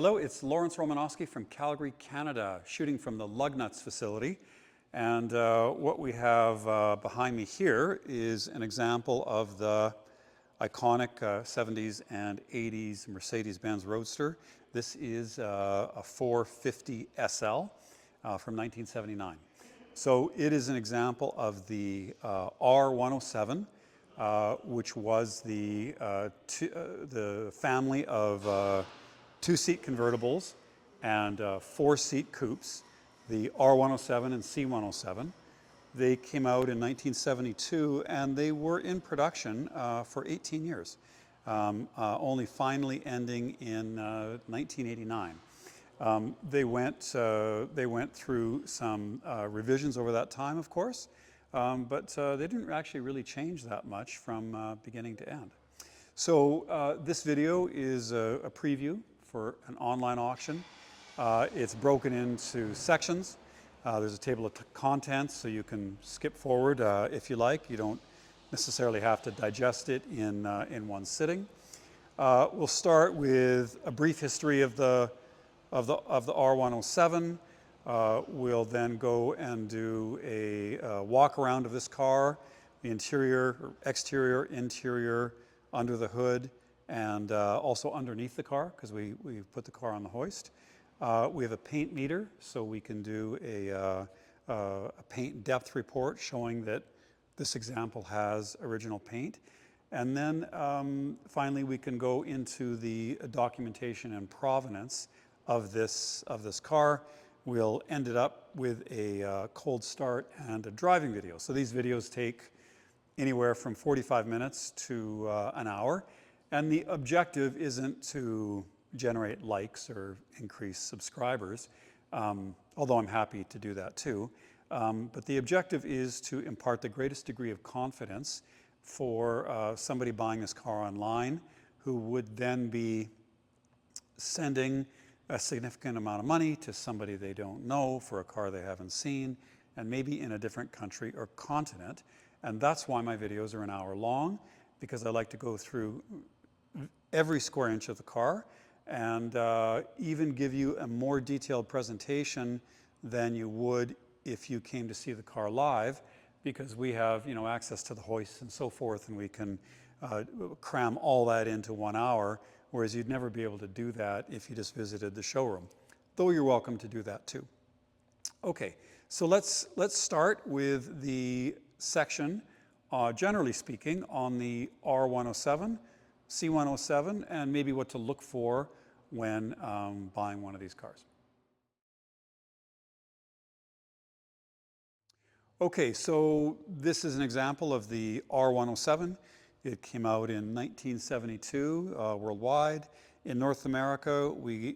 Hello, it's Romanosky from Calgary, Canada, shooting from the Lugnuts facility. And what we have behind me here is an example of the iconic 70s and 80s Mercedes-Benz Roadster. This is a 450 SL from 1979. So it is an example of the R107, which was the family of two-seat convertibles and four-seat coupes, the R107 and C107. They came out in 1972 and they were in production for 18 years, only finally ending in 1989. They went through some revisions over that time, of course, but they didn't actually really change that much from beginning to end. So this video is a preview for an online auction. It's broken into sections. There's a table of contents, so you can skip forward if you like. You don't necessarily have to digest it in one sitting. We'll start with a brief history of the R107. We'll then go and do a walk around of this car, the interior, exterior, interior, under the hood, and also underneath the car, because we put the car on the hoist. We have a paint meter, so we can do a paint depth report showing that this example has original paint. And then finally we can go into the documentation and provenance of this car. We'll end it up with a cold start and a driving video. So these videos take anywhere from 45 minutes to an hour. And the objective isn't to generate likes or increase subscribers, although I'm happy to do that too. But the objective is to impart the greatest degree of confidence for somebody buying this car online who would then be sending a significant amount of money to somebody they don't know for a car they haven't seen, and maybe in a different country or continent. And that's why my videos are an hour long, because I like to go through every square inch of the car and even give you a more detailed presentation than you would if you came to see the car live, because we have access to the hoists and so forth, and we can cram all that into 1 hour, whereas you'd never be able to do that if you just visited the showroom, though you're welcome to do that too. Okay, so let's start with the section, generally speaking, on the R107, C107, and maybe what to look for when buying one of these cars. Okay, so this is an example of the R107. It came out in 1972 worldwide. In North America,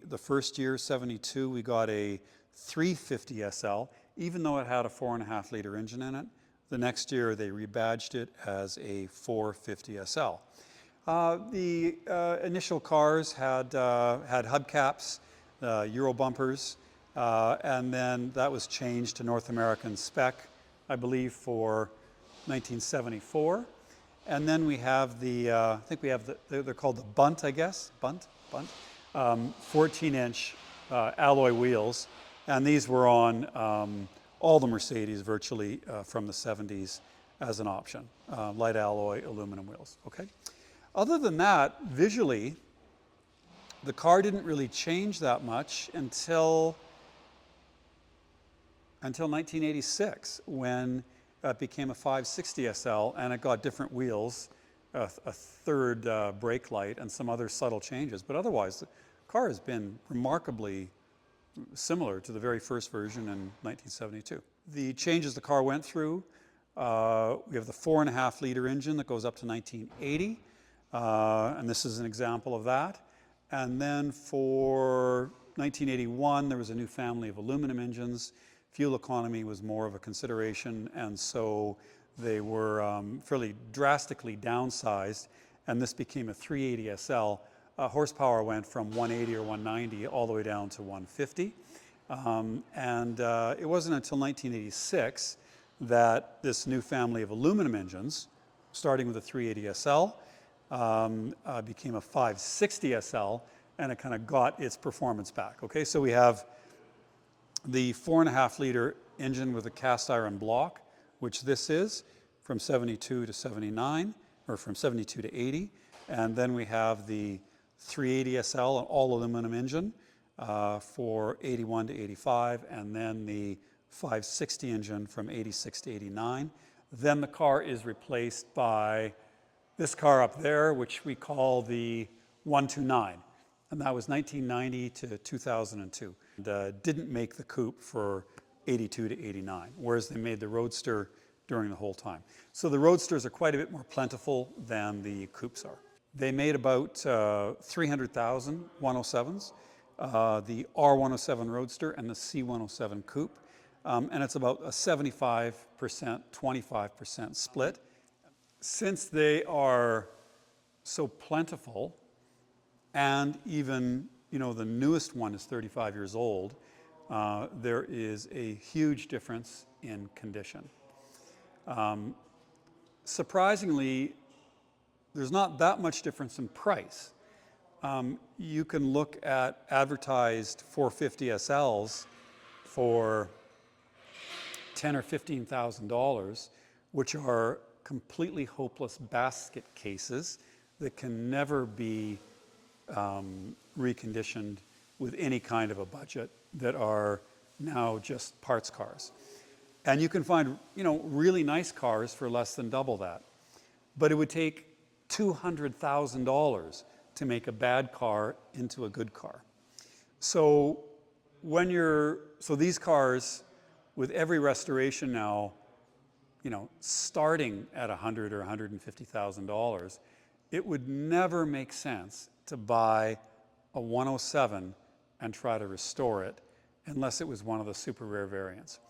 the first year, 72, we got a 350 SL, even though it had a 4.5 liter engine in it. The next year, they rebadged it as a 450 SL. The initial cars had hubcaps, Euro bumpers, and then that was changed to North American spec, I believe, for 1974. And then we have I think we have they're called the bunt, I guess, bunt, 14-inch alloy wheels. And these were on all the Mercedes virtually from the 70s as an option, light alloy aluminum wheels, okay? Other than that, visually, the car didn't really change that much until 1986, when it became a 560 SL and it got different wheels, a third brake light, and some other subtle changes. But otherwise, the car has been remarkably similar to the very first version in 1972. The changes the car went through, we have the 4.5 liter engine that goes up to 1980. And this is an example of that. And then for 1981, there was a new family of aluminum engines. Fuel economy was more of a consideration, and so they were fairly drastically downsized, and this became a 380 SL. Horsepower went from 180 or 190 all the way down to 150. And it wasn't until 1986 that this new family of aluminum engines, starting with the 380 SL, became a 560 SL, and it kind of got its performance back. Okay, so we have the 4.5 liter engine with a cast iron block, which this is, from 72 to 79, or from 72 to 80. And then we have the 380 SL, an all aluminum engine, for 81 to 85, and then the 560 engine from 86 to 89. Then the car is replaced by this car up there, which we call the 129. And that was 1990 to 2002. And, didn't make the coupe for 82 to 89, whereas they made the Roadster during the whole time. So the Roadsters are quite a bit more plentiful than the coupes are. They made about 300,000 107s, the R107 Roadster and the C107 coupe. And it's about a 75%, 25% split. Since they are so plentiful, and even, you know, the newest one is 35 years old, there is a huge difference in condition. Surprisingly, there's not that much difference in price. You can look at advertised 450 SLs for $10,000 or $15,000, which are completely hopeless basket cases that can never be reconditioned with any kind of a budget, that are now just parts cars. And you can find, you know, really nice cars for less than double that. But it would take $200,000 to make a bad car into a good car. So these cars, with every restoration now, you know, starting at $100,000 or $150,000, it would never make sense to buy a 107 and try to restore it unless it was one of the super rare variants.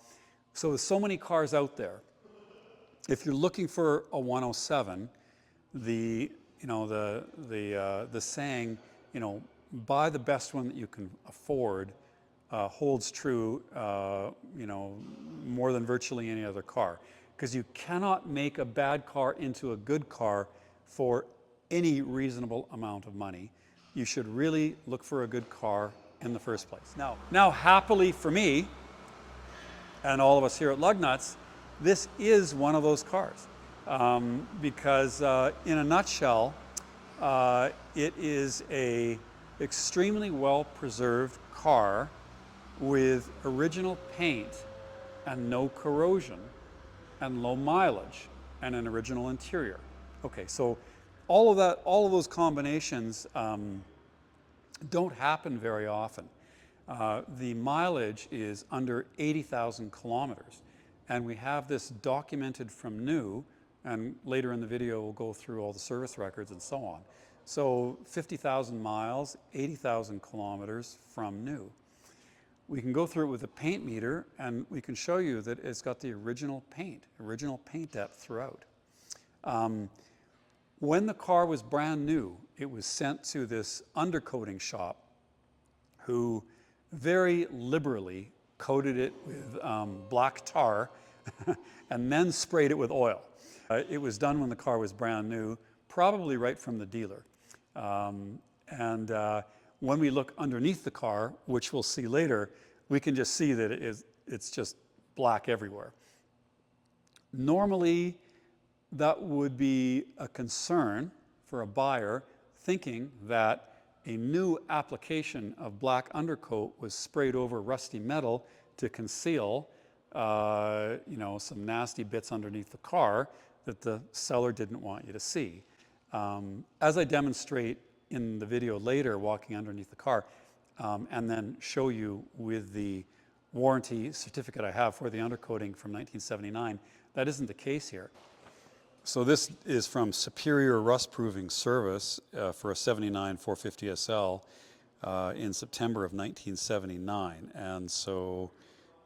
So with so many cars out there, if you're looking for a 107, the saying, you know, buy the best one that you can afford, holds true, you know, more than virtually any other car. Because you cannot make a bad car into a good car for any reasonable amount of money. You should really look for a good car in the first place. Now happily for me, and all of us here at Lugnuts, this is one of those cars. Because in a nutshell, it is a extremely well-preserved car with original paint and no corrosion and low mileage and an original interior. Okay, so all of those combinations don't happen very often. The mileage is under 80,000 kilometers, and we have this documented from new, and later in the video we'll go through all the service records and so on. So 50,000 miles, 80,000 kilometers from new. We can go through it with a paint meter, and we can show you that it's got the original paint depth throughout. When the car was brand new, it was sent to this undercoating shop who very liberally coated it with black tar and then sprayed it with oil. It was done when the car was brand new, probably right from the dealer. When we look underneath the car, which we'll see later, we can just see that it's just black everywhere. Normally, that would be a concern for a buyer, thinking that a new application of black undercoat was sprayed over rusty metal to conceal you know, some nasty bits underneath the car that the seller didn't want you to see. As I demonstrate in the video later, walking underneath the car, and then show you with the warranty certificate I have for the undercoating from 1979, that isn't the case here. So this is from Superior Rust Proving Service for a 79 450 SL in September of 1979.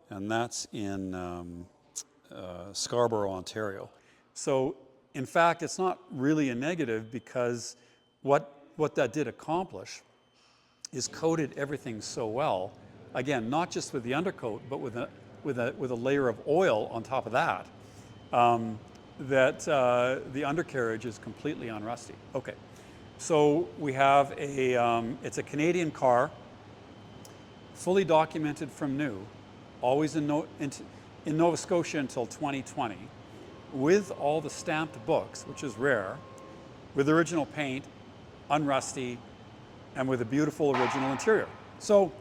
And that's in Scarborough, Ontario. So in fact, it's not really a negative, because what that did accomplish is coated everything so well, again, not just with the undercoat, but with a layer of oil on top of that, that the undercarriage is completely unrusty. Okay, So we have it's a Canadian car, fully documented from new, always in Nova Scotia until 2020, with all the stamped books, which is rare, with original paint, unrusty, and with a beautiful original interior. So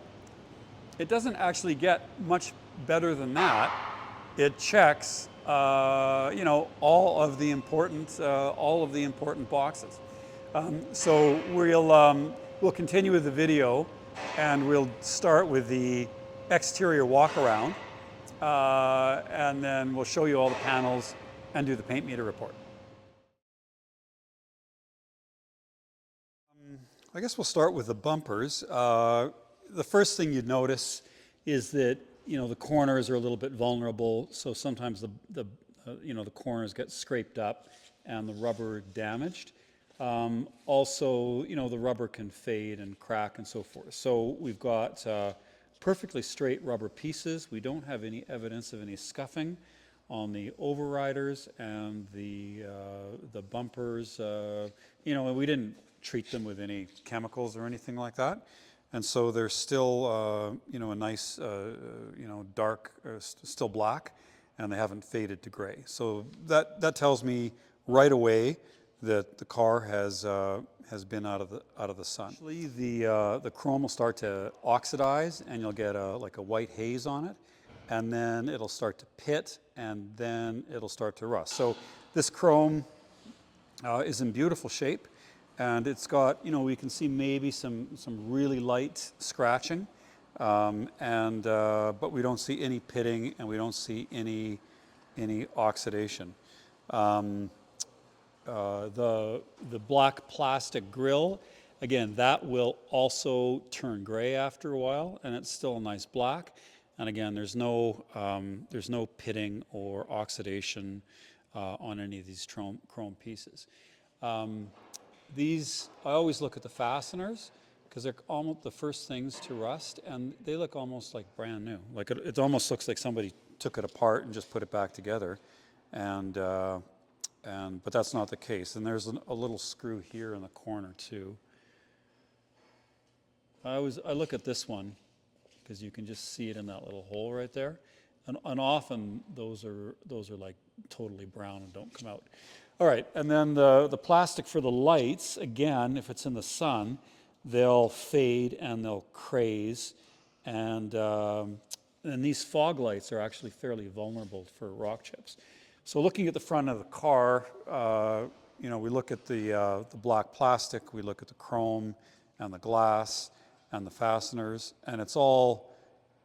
it doesn't actually get much better than that. It checks, all of the important boxes. So we'll continue with the video, and we'll start with the exterior walk around, and then we'll show you all the panels and do the paint meter report. I guess we'll start with the bumpers. The first thing you'd notice is that the corners are a little bit vulnerable, so sometimes the corners get scraped up and the rubber damaged. Also, the rubber can fade and crack and so forth. So we've got perfectly straight rubber pieces. We don't have any evidence of any scuffing on the overriders and the bumpers. And we didn't treat them with any chemicals or anything like that. And so they're still, a nice, dark, still black, and they haven't faded to gray. So that tells me right away that the car has been out of the sun. Actually, the chrome will start to oxidize, and you'll get like a white haze on it, and then it'll start to pit, and then it'll start to rust. So this chrome is in beautiful shape. And it's got, we can see maybe some really light scratching, but we don't see any pitting, and we don't see any oxidation. The black plastic grille, again, that will also turn gray after a while, and it's still a nice black. And again, there's no pitting or oxidation on any of these chrome pieces. I always look at the fasteners, because they're almost the first things to rust, and they look almost like brand new. Like it almost looks like somebody took it apart and just put it back together, but that's not the case. And there's a little screw here in the corner too. I look at this one, because you can just see it in that little hole right there, and often those are like totally brown and don't come out. All right, and then the plastic for the lights, again, if it's in the sun, they'll fade and they'll craze. And these fog lights are actually fairly vulnerable for rock chips. So looking at the front of the car, we look at the black plastic, we look at the chrome and the glass and the fasteners, and it's all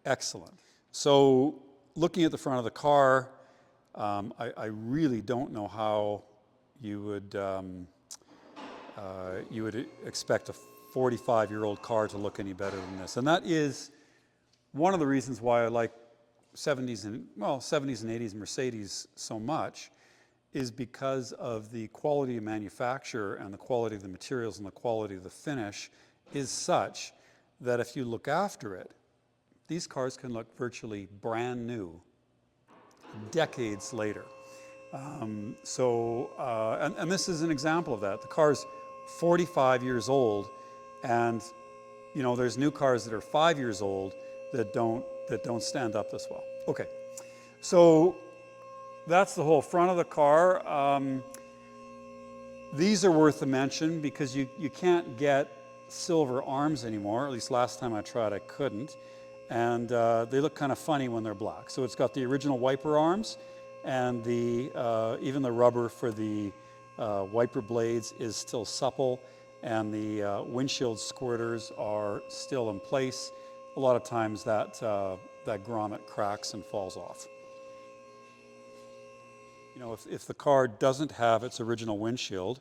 excellent. So looking at the front of the car, I really don't know how you would expect a 45-year-old car to look any better than this. And that is one of the reasons why I like 70s and 80s Mercedes so much, is because of the quality of manufacture and the quality of the materials and the quality of the finish is such that if you look after it, these cars can look virtually brand new decades later. And this is an example of that. The car's 45 years old, and there's new cars that are 5 years old that don't stand up this well. Okay, so that's the whole front of the car. These are worth a mention because you can't get silver arms anymore. At least last time I tried, I couldn't. And they look kind of funny when they're black. So it's got the original wiper arms, and even the rubber for the wiper blades is still supple, and the windshield squirters are still in place. A lot of times that grommet cracks and falls off. If the car doesn't have its original windshield,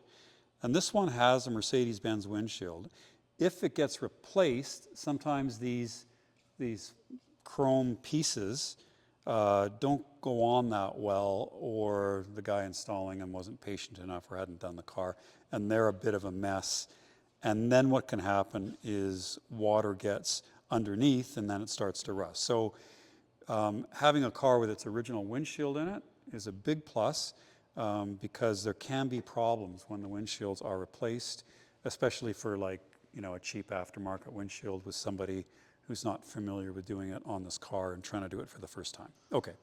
and this one has a Mercedes-Benz windshield, if it gets replaced, sometimes these chrome pieces don't go on that well, or the guy installing them wasn't patient enough or hadn't done the car, and they're a bit of a mess. And then what can happen is water gets underneath, and then it starts to rust. So having a car with its original windshield in it is a big plus, because there can be problems when the windshields are replaced. especially for like, you know, a cheap aftermarket windshield with somebody who's not familiar with doing it on this car and trying to do it for the first time. Okay,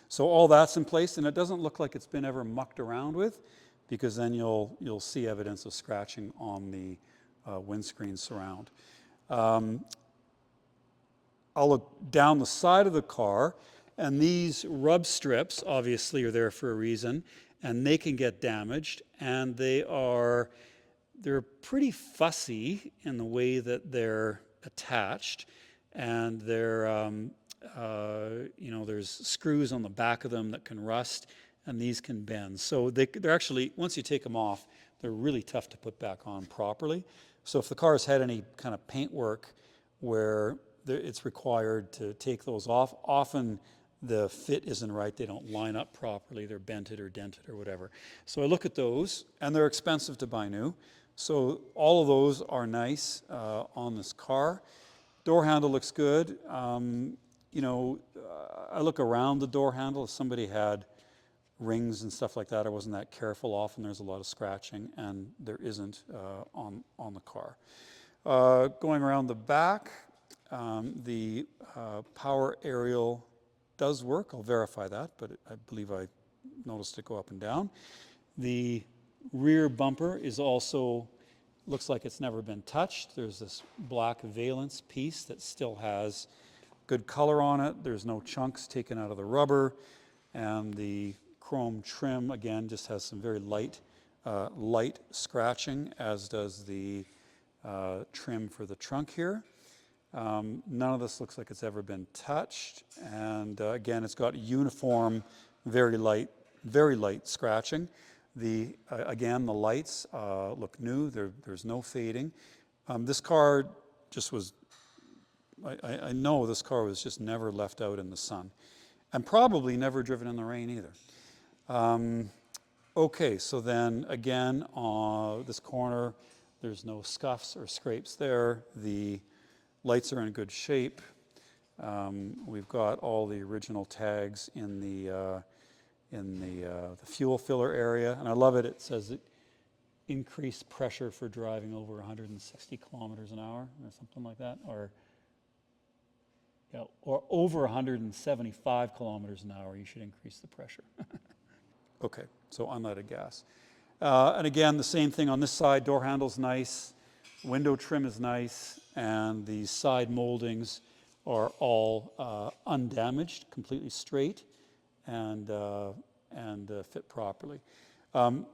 so all that's in place, and it doesn't look like it's been ever mucked around with, because then you'll see evidence of scratching on the windscreen surround. I'll look down the side of the car, and these rub strips obviously are there for a reason, and they can get damaged, and they're pretty fussy in the way that they're attached, and they're you know, there's screws on the back of them that can rust, and these can bend. So they're actually, once you take them off, they're really tough to put back on properly. So if the car's had any kind of paint work where it's required to take those off, often the fit isn't right, they don't line up properly, they're bented or dented or whatever. So I look at those, and they're expensive to buy new. So all of those are nice on this car. Door handle looks good. You know, I look around the door handle. If somebody had rings and stuff like that, I wasn't that careful. Often there's a lot of scratching, and there isn't on the car. Going around the back, the power aerial does work. I'll verify that, but I believe I noticed it go up and down. The rear bumper is also, looks like it's never been touched. There's this black valance piece that still has good color on it. There's no chunks taken out of the rubber, and the chrome trim again just has some very light scratching, as does the trim for the trunk here. None of this looks like it's ever been touched, and again, it's got uniform, very light scratching. Again, the lights look new. There's no fading. This car just was, I know this car was just never left out in the sun, and probably never driven in the rain either. Okay, so then again, this corner, there's no scuffs or scrapes there. The lights are in good shape. We've got all the original tags in the fuel filler area, and I love it. It says it increased pressure for driving over 160 kilometers an hour, or something like that, or over 175 kilometers an hour. You should increase the pressure. Okay, so unleaded gas, and again, the same thing on this side. Door handle's nice, window trim is nice, and the side moldings are all undamaged, completely straight, and fit properly. On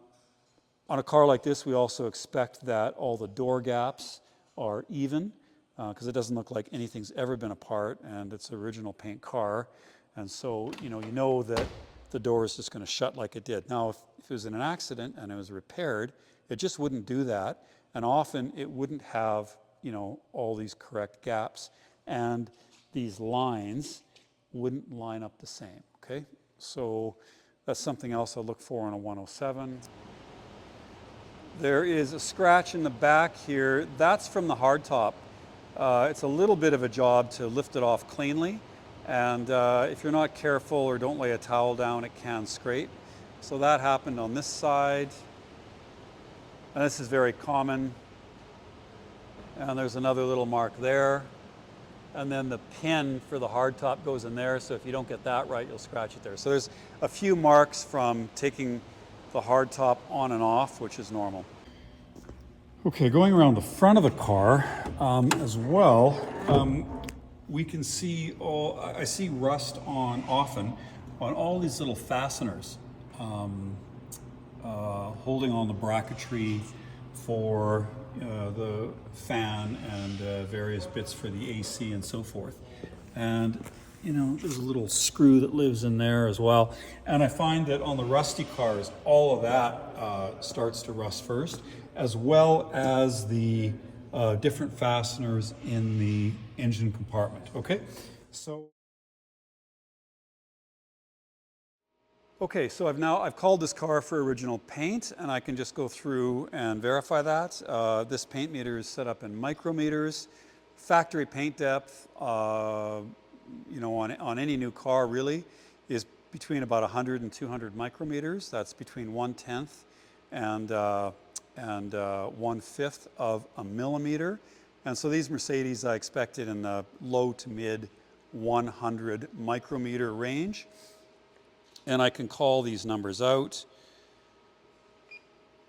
a car like this, we also expect that all the door gaps are even, because it doesn't look like anything's ever been apart, and it's an original paint car, and so you know that the door is just going to shut like it did. Now, if it was in an accident and it was repaired, it just wouldn't do that, and often it wouldn't have all these correct gaps, and these lines wouldn't line up the same. Okay, so that's something else I'll look for on a 107. There is a scratch in the back here. That's from the hardtop. It's a little bit of a job to lift it off cleanly, and if you're not careful or don't lay a towel down, it can scrape. So that happened on this side, and this is very common. And there's another little mark there, and then the pin for the hardtop goes in there, so if you don't get that right, you'll scratch it there. So there's a few marks from taking the hardtop on and off, which is normal. Okay, going around the front of the car as well, we can see I see rust often on all these little fasteners, holding on the bracketry for the fan and various bits for the AC and so forth. And there's a little screw that lives in there as well. And I find that on the rusty cars, all of that starts to rust first, as well as the different fasteners in the engine compartment. Okay, so I've called this car for original paint, and I can just go through and verify that. This paint meter is set up in micrometers. Factory paint depth, on any new car really, is between about 100 and 200 micrometers. That's between 1/10 and and 1/5 of a millimeter. And so these Mercedes I expected in the low to mid 100 micrometer range. And I can call these numbers out.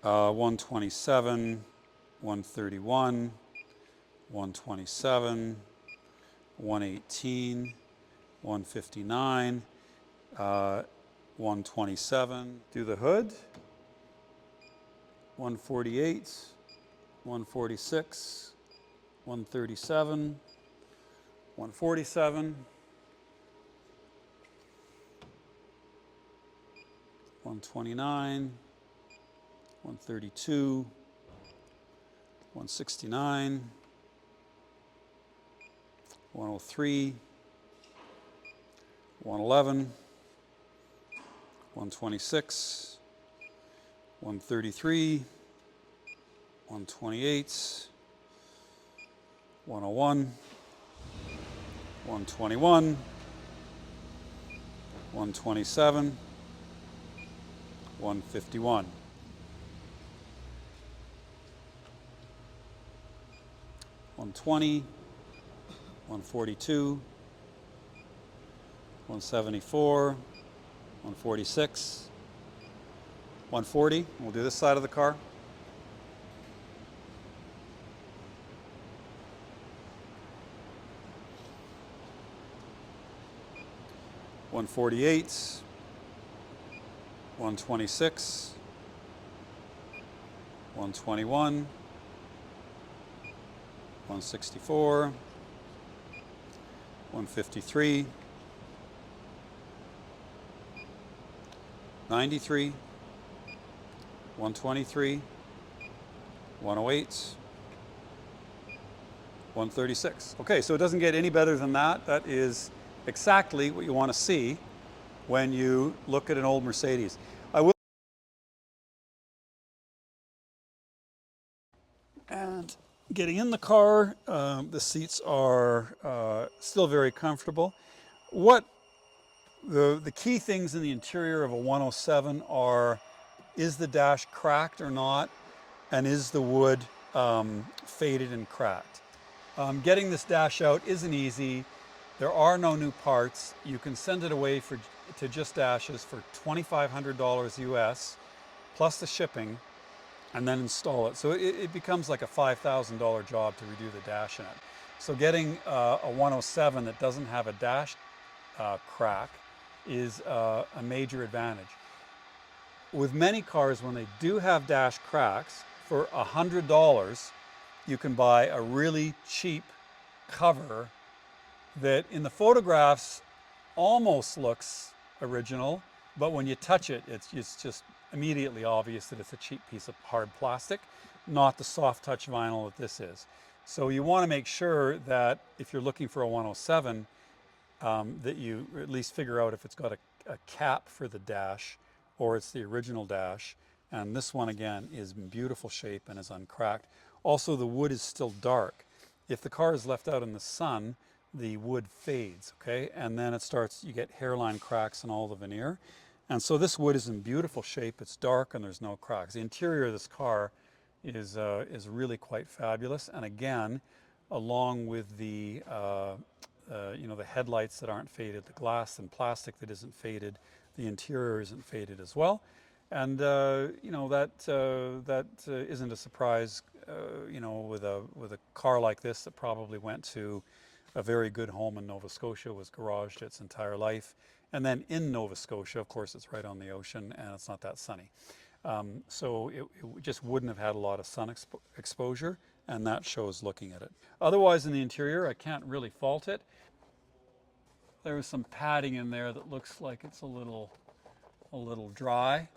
127, 131, 127, 118, 159, 127. Do the hood. 148, 146, 137, 147, 129, 132, 169, 103, 111, 126, 133, 128, 101, 121, 127, 151. 120, 142, 174, 146, 140. We'll do this side of the car. 148, 126, 121, 164, 153, 93, 123, 108, 136. Okay, so it doesn't get any better than that. That is exactly what you want to see when you look at an old Mercedes. I will. And getting in the car, the seats are still very comfortable. What the key things in the interior of a 107 are, is the dash cracked or not, and is the wood faded and cracked. Getting this dash out isn't easy. There are no new parts. You can send it away to Just Dashes for $2,500 US, plus the shipping, and then install it. So it becomes like a $5,000 job to redo the dash in it. So getting a 107 that doesn't have a dash crack is a major advantage. With many cars, when they do have dash cracks, for $100, you can buy a really cheap cover that in the photographs almost looks original, but when you touch it, it's just immediately obvious that it's a cheap piece of hard plastic, not the soft touch vinyl that this is. So you want to make sure that if you're looking for a 107, that you at least figure out if it's got a cap for the dash or it's the original dash. And this one again is in beautiful shape and is uncracked. Also, the wood is still dark. If the car is left out in the sun, the wood fades, okay? And then it starts, you get hairline cracks in all the veneer. And so this wood is in beautiful shape. It's dark and there's no cracks. The interior of this car is really quite fabulous. And again, along with the the headlights that aren't faded, the glass and plastic that isn't faded, the interior isn't faded as well. And that isn't a surprise. With a car like this that probably went to a very good home in Nova Scotia, was garaged its entire life, and then in Nova Scotia, of course, it's right on the ocean and it's not that sunny. So it just wouldn't have had a lot of sun exposure, and that shows looking at it. Otherwise, in the interior, I can't really fault it. There is some padding in there that looks like it's a little dry,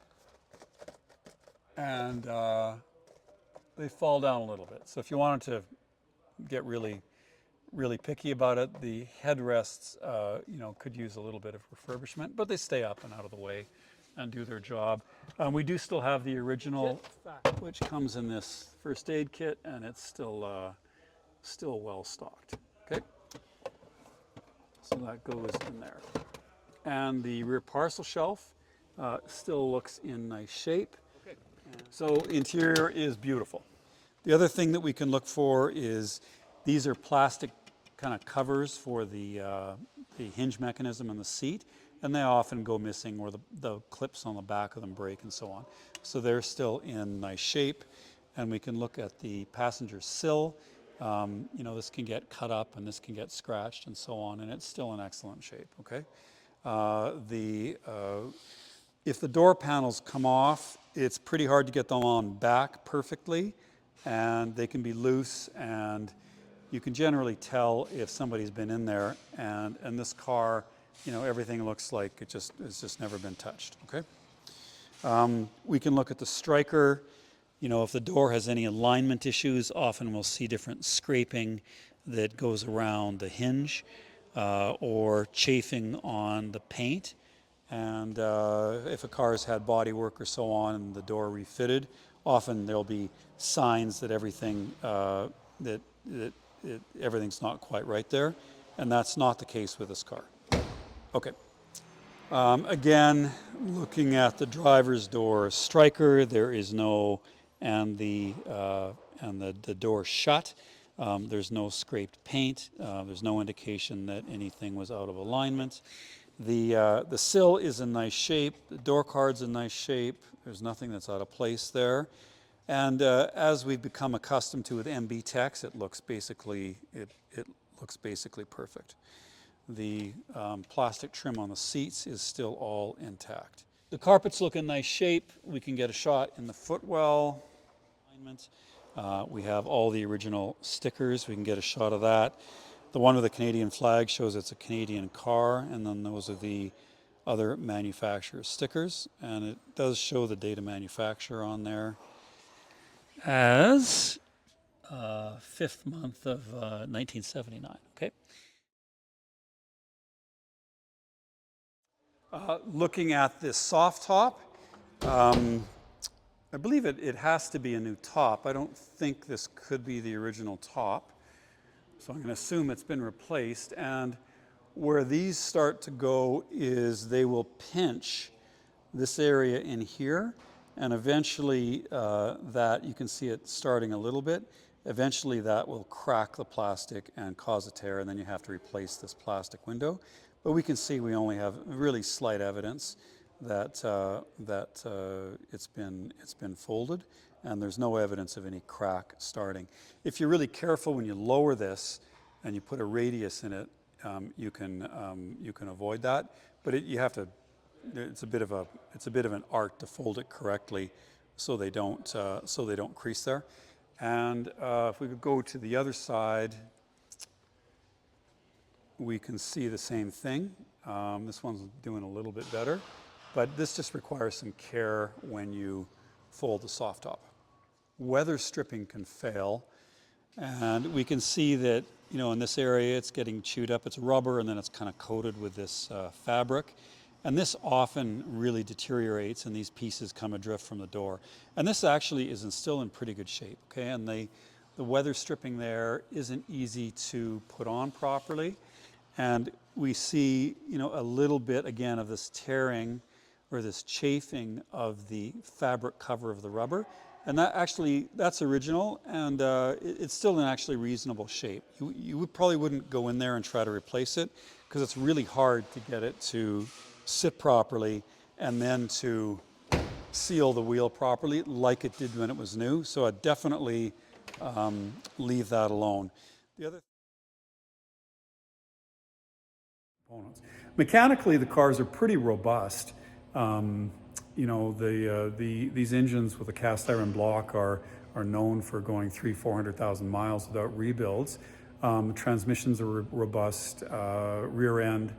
and they fall down a little bit. So if you wanted to get really picky about it, the headrests could use a little bit of refurbishment, but they stay up and out of the way and do their job. We do still have the original, which comes in this first aid kit, and it's still well stocked. Okay, so that goes in there. And the rear parcel shelf still looks in nice shape. So interior is beautiful. The other thing that we can look for is these are plastic kind of covers for the hinge mechanism and the seat, and they often go missing, or the clips on the back of them break and so on. So they're still in nice shape. And we can look at the passenger sill. This can get cut up and this can get scratched and so on, and it's still in excellent shape, okay? If the door panels come off, it's pretty hard to get them on back perfectly, and they can be loose, and you can generally tell if somebody's been in there, and this car, everything looks like it's just never been touched, okay? We can look at the striker. If the door has any alignment issues, often we'll see different scraping that goes around the hinge or chafing on the paint. And if a car has had body work or so on and the door refitted, often there'll be signs that everything's not quite right there, and that's not the case with this car. Okay. Again, looking at the driver's door striker, there is no, and the door shut. There's no scraped paint. There's no indication that anything was out of alignment. The sill is in nice shape. The door card's in nice shape. There's nothing that's out of place there. And as we've become accustomed to with MB Techs, it looks basically perfect. The plastic trim on the seats is still all intact. The carpets look in nice shape. We can get a shot in the footwell alignment. We have all the original stickers. We can get a shot of that. The one with the Canadian flag shows it's a Canadian car, and then those are the other manufacturer stickers, and it does show the date of manufacture on there as 5th month of 1979. Okay. Looking at this soft top, I believe it has to be a new top. I don't think this could be the original top. So I'm going to assume it's been replaced. And where these start to go is they will pinch this area in here. And eventually that, you can see it starting a little bit. Eventually that will crack the plastic and cause a tear, and then you have to replace this plastic window. But we can see we only have really slight evidence that it's been folded, and there's no evidence of any crack starting. If you're really careful when you lower this and you put a radius in it, you can avoid that. But it's a bit of an art to fold it correctly so they don't crease there. And if we could go to the other side, we can see the same thing. This one's doing a little bit better, but this just requires some care when you fold the soft top. Weather stripping can fail, and we can see that in this area it's getting chewed up. It's rubber, and then it's kind of coated with this fabric, and this often really deteriorates, and these pieces come adrift from the door. And this actually is still in pretty good shape, okay? And the weather stripping there isn't easy to put on properly. And we see, a little bit, again, of this tearing or this chafing of the fabric cover of the rubber. And that's original, and it's still in actually reasonable shape. You probably wouldn't go in there and try to replace it, because it's really hard to get it to sit properly and then to seal the wheel properly like it did when it was new. So I'd definitely leave that alone. The other components. Mechanically, the cars are pretty robust. These engines with a cast iron block are known for going 300,000-400,000 miles without rebuilds. Transmissions are robust. Rear end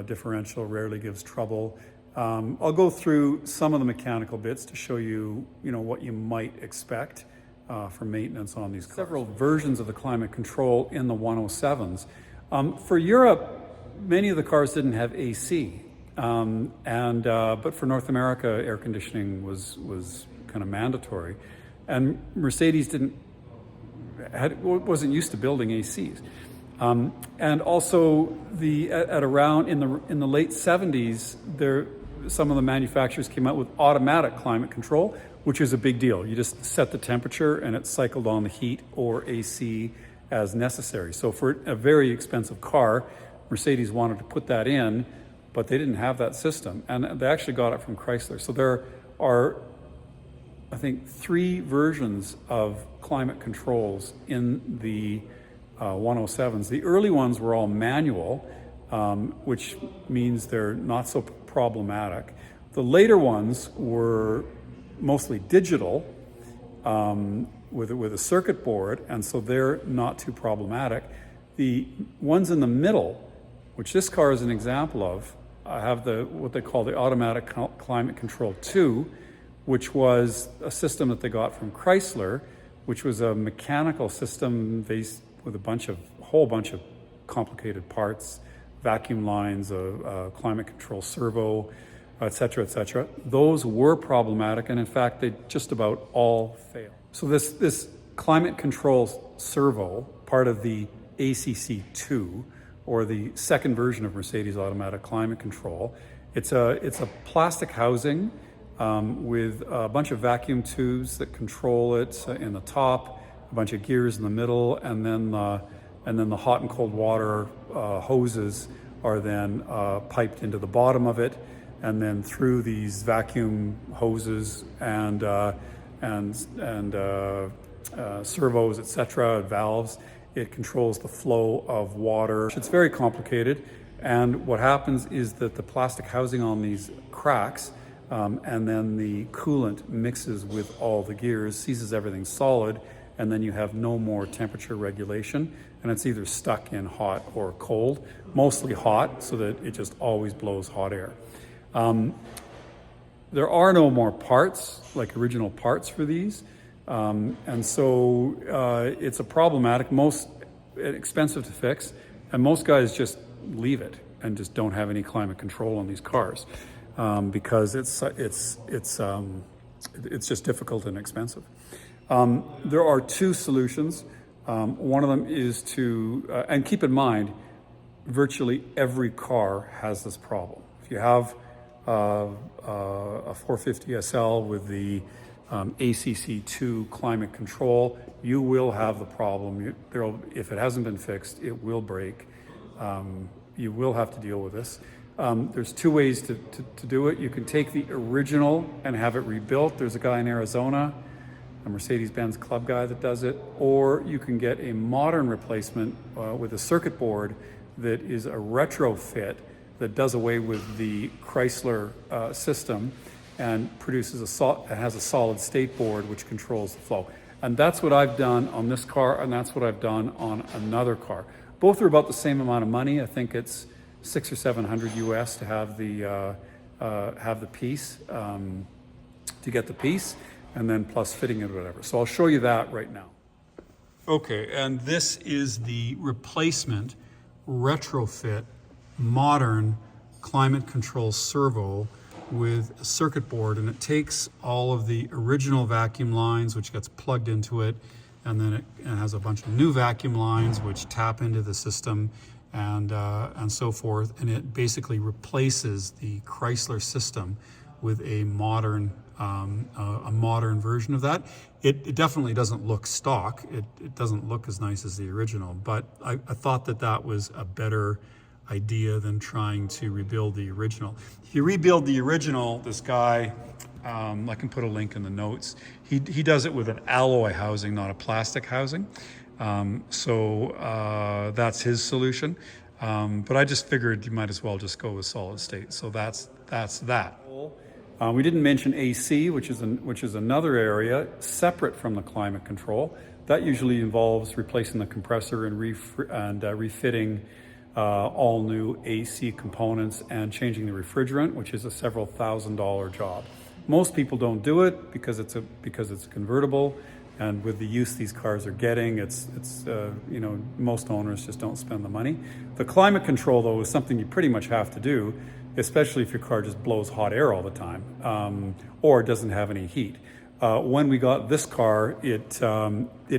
differential rarely gives trouble. I'll go through some of the mechanical bits to show you, what you might expect for maintenance on these cars. Several versions of the climate control in the 107s. For Europe, many of the cars didn't have AC, but for North America, air conditioning was kind of mandatory, and Mercedes wasn't used to building ACs, and also in the late 70s, some of the manufacturers came out with automatic climate control, which is a big deal. You just set the temperature and it cycled on the heat or AC as necessary. So for a very expensive car, Mercedes wanted to put that in, but they didn't have that system. And they actually got it from Chrysler. So there are, I think, 3 versions of climate controls in the 107s. The early ones were all manual, which means they're not so problematic. The later ones were mostly digital, with a circuit board, and so they're not too problematic. The ones in the middle, which this car is an example of, have what they call the automatic climate control 2, which was a system that they got from Chrysler, which was a mechanical system based with a whole bunch of complicated parts, vacuum lines, a climate control servo, et cetera, et cetera. Those were problematic, and in fact, they just about all failed. So this climate control servo, part of the ACC2, or the second version of Mercedes automatic climate control, it's a plastic housing with a bunch of vacuum tubes that control it in the top, a bunch of gears in the middle, and then the hot and cold water hoses are then piped into the bottom of it, and then through these vacuum hoses and servos, etc., valves, it controls the flow of water. It's very complicated, and what happens is that the plastic housing on these cracks, and then the coolant mixes with all the gears, seizes everything solid, and then you have no more temperature regulation, and it's either stuck in hot or cold, mostly hot, so that it just always blows hot air. There are no more parts, like original parts for these, and so it's a problematic, expensive to fix, and most guys just leave it and just don't have any climate control on these cars because it's just difficult and expensive. There are 2 solutions. One of them is to, and keep in mind, virtually every car has this problem. If you have a 450 SL with the ACC2 climate control, you will have the problem. If it hasn't been fixed, it will break. You will have to deal with this. There's 2 ways to do it. You can take the original and have it rebuilt. There's a guy in Arizona, a Mercedes-Benz club guy, that does it. Or you can get a modern replacement with a circuit board that is a retrofit that does away with the Chrysler system and has a solid state board which controls the flow. And that's what I've done on this car, and that's what I've done on another car. Both are about the same amount of money. I think it's $600 or $700 US to have the piece, to get the piece, and then plus fitting it or whatever. So I'll show you that right now. Okay, and this is the replacement retrofit modern climate control servo with a circuit board, and it takes all of the original vacuum lines, which gets plugged into it, and then it has a bunch of new vacuum lines which tap into the system, and so forth, and it basically replaces the Chrysler system with a modern version of that. It definitely doesn't look stock. It doesn't look as nice as the original, but I thought that was a better idea than trying to rebuild the original. If you rebuild the original, this guy, I can put a link in the notes, he does it with an alloy housing, not a plastic housing. So that's his solution. But I just figured you might as well just go with solid state. So that's that. We didn't mention AC, which is another area separate from the climate control. That usually involves replacing the compressor and refitting all new AC components and changing the refrigerant, which is a several $1,000 job. Most people don't do it because it's a convertible, and with the use these cars are getting, most owners just don't spend the money. The climate control, though, is something you pretty much have to do, especially if your car just blows hot air all the time, or doesn't have any heat. When we got this car, it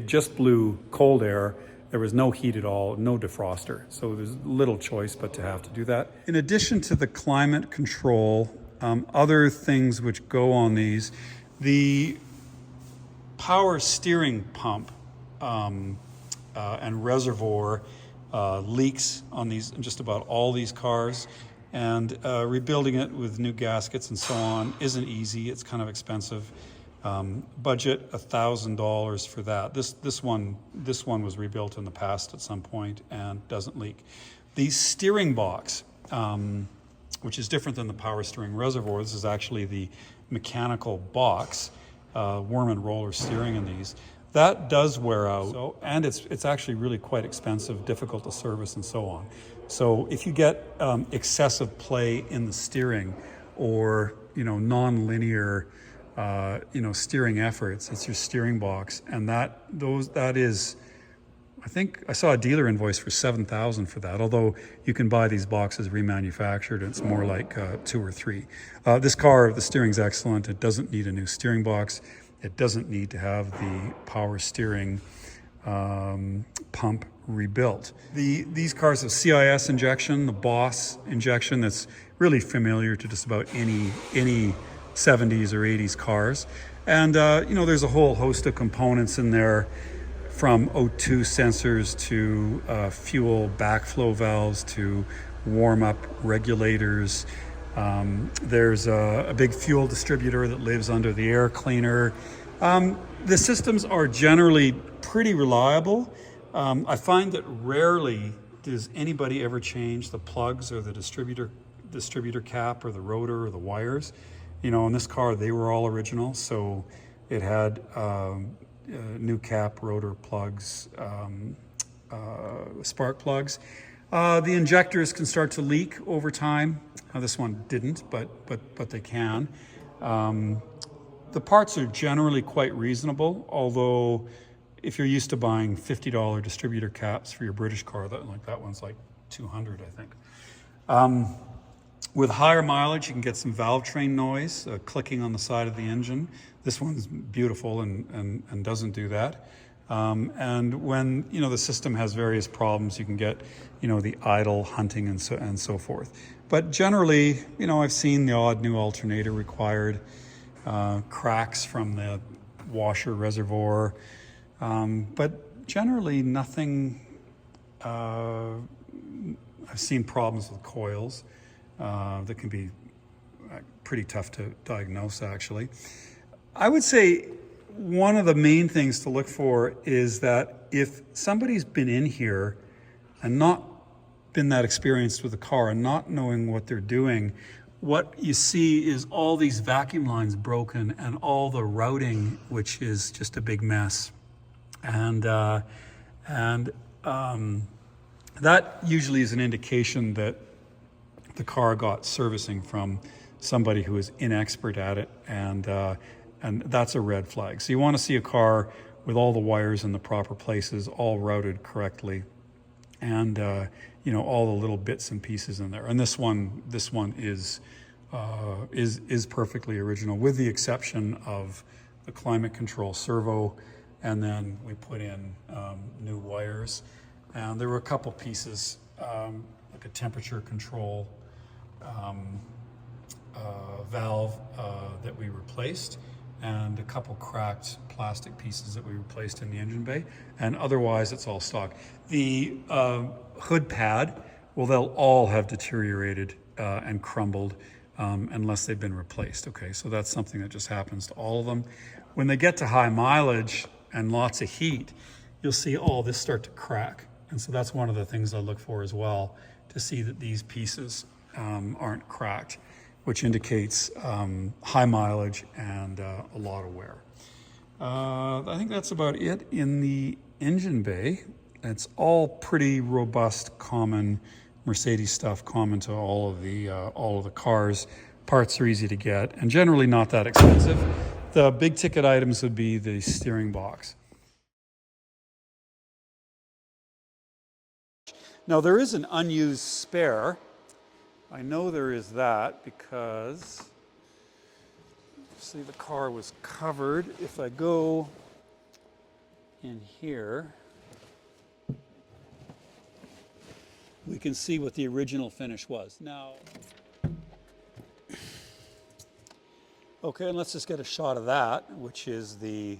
just blew cold air. There was no heat at all, no defroster. So there's little choice but to have to do that. In addition to the climate control Other things which go on these, the power steering pump and reservoir leaks on these, just about all these cars, and rebuilding it with new gaskets and so on isn't easy. It's kind of expensive. Budget $1,000 for that. This one was rebuilt in the past at some point and doesn't leak. The steering box, which is different than the power steering reservoir. This is actually the mechanical box, worm and roller steering in these. That does wear out, so, and it's actually really quite expensive, difficult to service, and so on. So if you get excessive play in the steering, or non-linear steering efforts, it's your steering box, and that is, I think I saw a dealer invoice for $7,000 for that, although you can buy these boxes remanufactured. It's more like 2 or 3. This car, the steering's excellent. It doesn't need a new steering box. It doesn't need to have the power steering pump rebuilt. These cars have CIS injection, the Boss injection, that's really familiar to just about any 70s or 80s cars. And there's a whole host of components in there, from O2 sensors to fuel backflow valves to warm-up regulators. There's a big fuel distributor that lives under the air cleaner. The systems are generally pretty reliable. I find that rarely does anybody ever change the plugs or the distributor cap or the rotor or the wires. In this car, they were all original, so it had new cap, rotor plugs, spark plugs. The injectors can start to leak over time. This one didn't, but they can. The parts are generally quite reasonable, although if you're used to buying $50 distributor caps for your British car, that one's like $200, I think. With higher mileage, you can get some valve train noise, clicking on the side of the engine. This one's beautiful and doesn't do that. And when the system has various problems, you can get the idle hunting and so forth. But generally, I've seen the odd new alternator required, cracks from the washer reservoir, but generally nothing. I've seen problems with coils that can be pretty tough to diagnose, actually. I would say one of the main things to look for is that if somebody's been in here and not been that experienced with the car and not knowing what they're doing, what you see is all these vacuum lines broken and all the routing, which is just a big mess. And that usually is an indication that the car got servicing from somebody who is inexpert at it, and that's a red flag. So you want to see a car with all the wires in the proper places, all routed correctly, and all the little bits and pieces in there. And this one is perfectly original, with the exception of the climate control servo, and then we put in new wires. And there were a couple pieces, like a temperature control valve that we replaced, and a couple cracked plastic pieces that we replaced in the engine bay, and otherwise it's all stock. The hood pad, well, they'll all have deteriorated and crumbled unless they've been replaced. Okay, so that's something that just happens to all of them. When they get to high mileage and lots of heat, you'll see all this start to crack. And so that's one of the things I look for as well, to see that these pieces aren't cracked, which indicates high mileage and a lot of wear. I think that's about it in the engine bay. It's all pretty robust, common Mercedes stuff, common to all of the cars. Parts are easy to get and generally not that expensive. The big ticket items would be the steering box. Now there is an unused spare. I know there is that because, see, the car was covered. If I go in here, we can see what the original finish was. Now, Okay, and let's just get a shot of that, which is the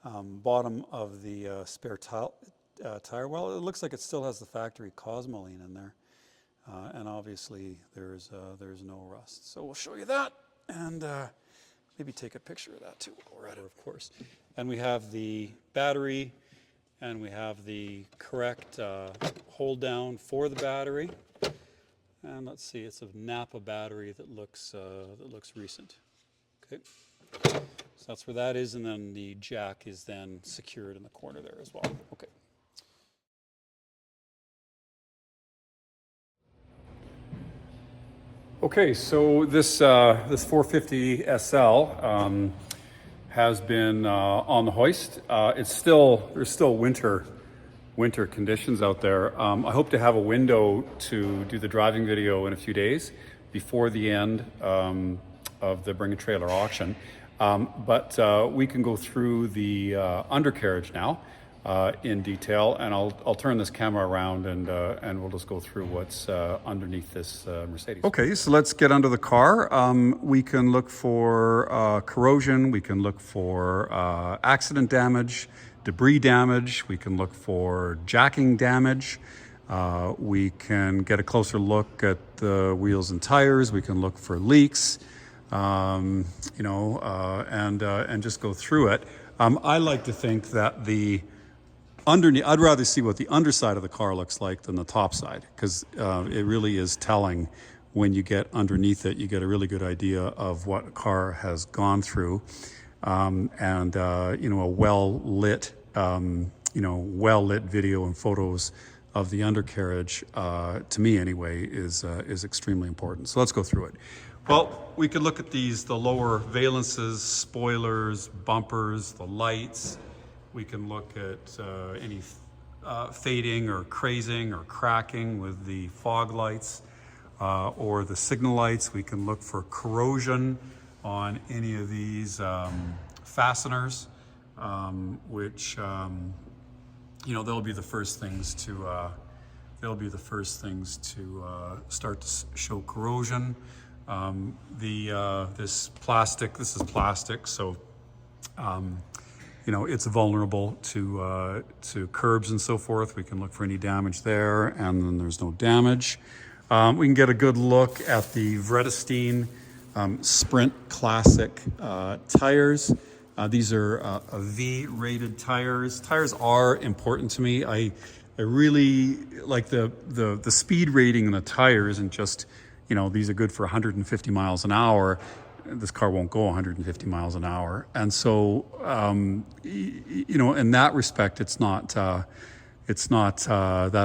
bottom of the spare tire. Well, it looks like it still has the factory Cosmoline in there. And obviously there's no rust. So we'll show you that, and maybe take a picture of that too while we're at it, of course. And we have the battery, and we have the correct hold down for the battery. And let's see, it's a Napa battery that looks recent. Okay, so that's where that is, and then the jack is then secured in the corner there as well. Okay. Okay, so this 450 SL has been on the hoist. There's still winter conditions out there. I hope to have a window to do the driving video in a few days before the end of the Bring a Trailer auction. But we can go through the undercarriage now in detail, and I'll turn this camera around and we'll just go through what's underneath this Mercedes. Okay, so let's get under the car. We can look for corrosion, we can look for accident damage, debris damage, we can look for jacking damage, we can get a closer look at the wheels and tires, we can look for leaks, and just go through it. I like to think that I'd rather see what the underside of the car looks like than the top side, because it really is telling. When you get underneath it, you get a really good idea of what a car has gone through, and a well-lit video and photos of the undercarriage, to me anyway, is extremely important. So let's go through it. Well, we could look at the lower valences, spoilers, bumpers, the lights. We can look at any fading or crazing or cracking with the fog lights or the signal lights. We can look for corrosion on any of these fasteners, which they'll be the first things to start to show corrosion. This is plastic, so it's vulnerable to curbs and so forth. We can look for any damage there, and then there's no damage. We can get a good look at the Vredestein Sprint Classic tires. These are a V-rated tires. Tires are important to me. I really like the speed rating in the tire isn't just, these are good for 150 miles an hour. This car won't go 150 miles an hour. And so, in that respect, it's not that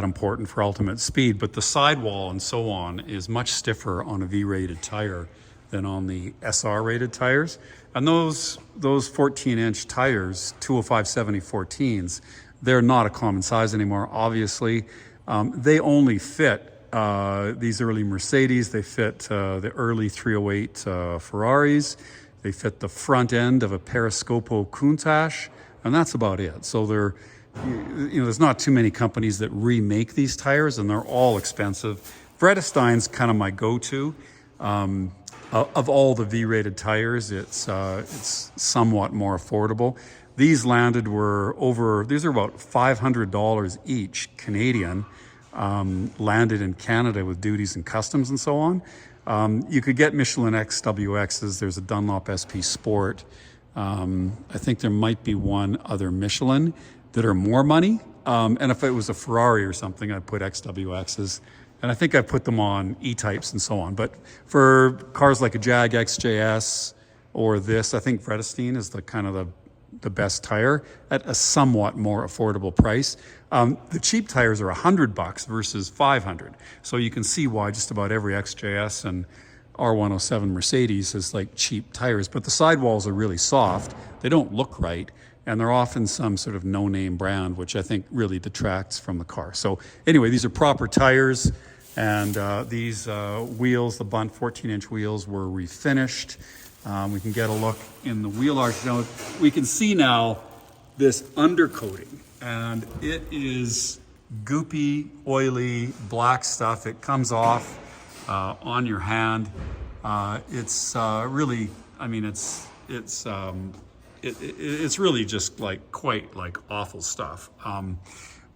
important for ultimate speed, but the sidewall and so on is much stiffer on a V-rated tire than on the SR-rated tires. And those 14-inch tires, 205/70 14s, they're not a common size anymore, obviously. They only fit these early Mercedes, they fit the early 308 Ferraris, they fit the front end of a Periscopo Countach, and that's about it. So there's not too many companies that remake these tires, and they're all expensive. Vredestein's kind of my go-to. Of all the V-rated tires, it's somewhat more affordable. These are about $500 each Canadian. Landed in Canada with duties and customs and so on. You could get Michelin XWXs. There's a Dunlop SP Sport. I think there might be one other Michelin that are more money. And if it was a Ferrari or something, I'd put XWXs. And I think I put them on E-types and so on. But for cars like a Jag XJS or this, I think Vredestein is the best tire at a somewhat more affordable price. The cheap tires are $100 versus $500. So you can see why just about every XJS and R107 Mercedes is like cheap tires, but the sidewalls are really soft. They don't look right, and they're often some sort of no-name brand, which I think really detracts from the car. So anyway, these are proper tires, and these wheels, the Bunt 14-inch wheels, were refinished. We can get a look in the wheel arch. Now, we can see now this undercoating, and it is goopy, oily, black stuff. It comes off on your hand. It's really, I mean, it's really just like quite like awful stuff.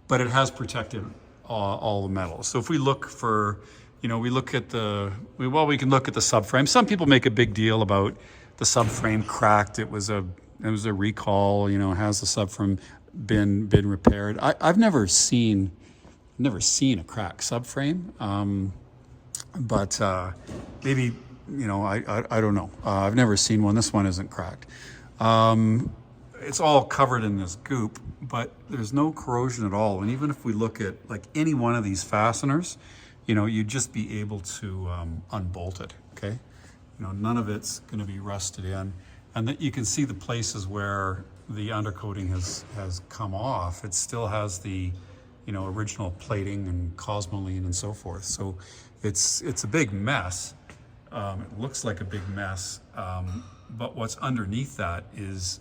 But it has protected all the metals. So if we look for, we look at we can look at the subframe. Some people make a big deal about the subframe cracked. It was a recall. Has the subframe been repaired? I've never seen a cracked subframe, but maybe I don't know. I've never seen one. This one isn't cracked. It's all covered in this goop, but there's no corrosion at all. And even if we look at like any one of these fasteners, you'd just be able to unbolt it. Okay, none of it's going to be rusted in, and that you can see the places where the undercoating has come off. It still has the original plating and cosmoline and so forth. So it's a big mess. It looks like a big mess, but what's underneath that is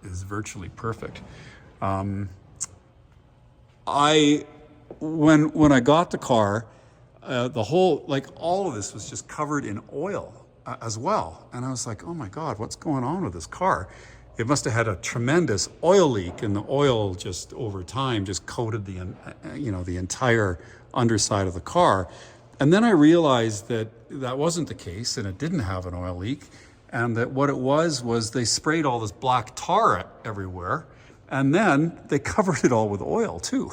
virtually perfect. When I got the car, the whole, like all of this was just covered in oil as well, and I was like, oh my God, what's going on with this car? It must have had a tremendous oil leak, and the oil just over time just coated the entire underside of the car. And then I realized that wasn't the case, and it didn't have an oil leak, and that what it was they sprayed all this black tar everywhere, and then they covered it all with oil too.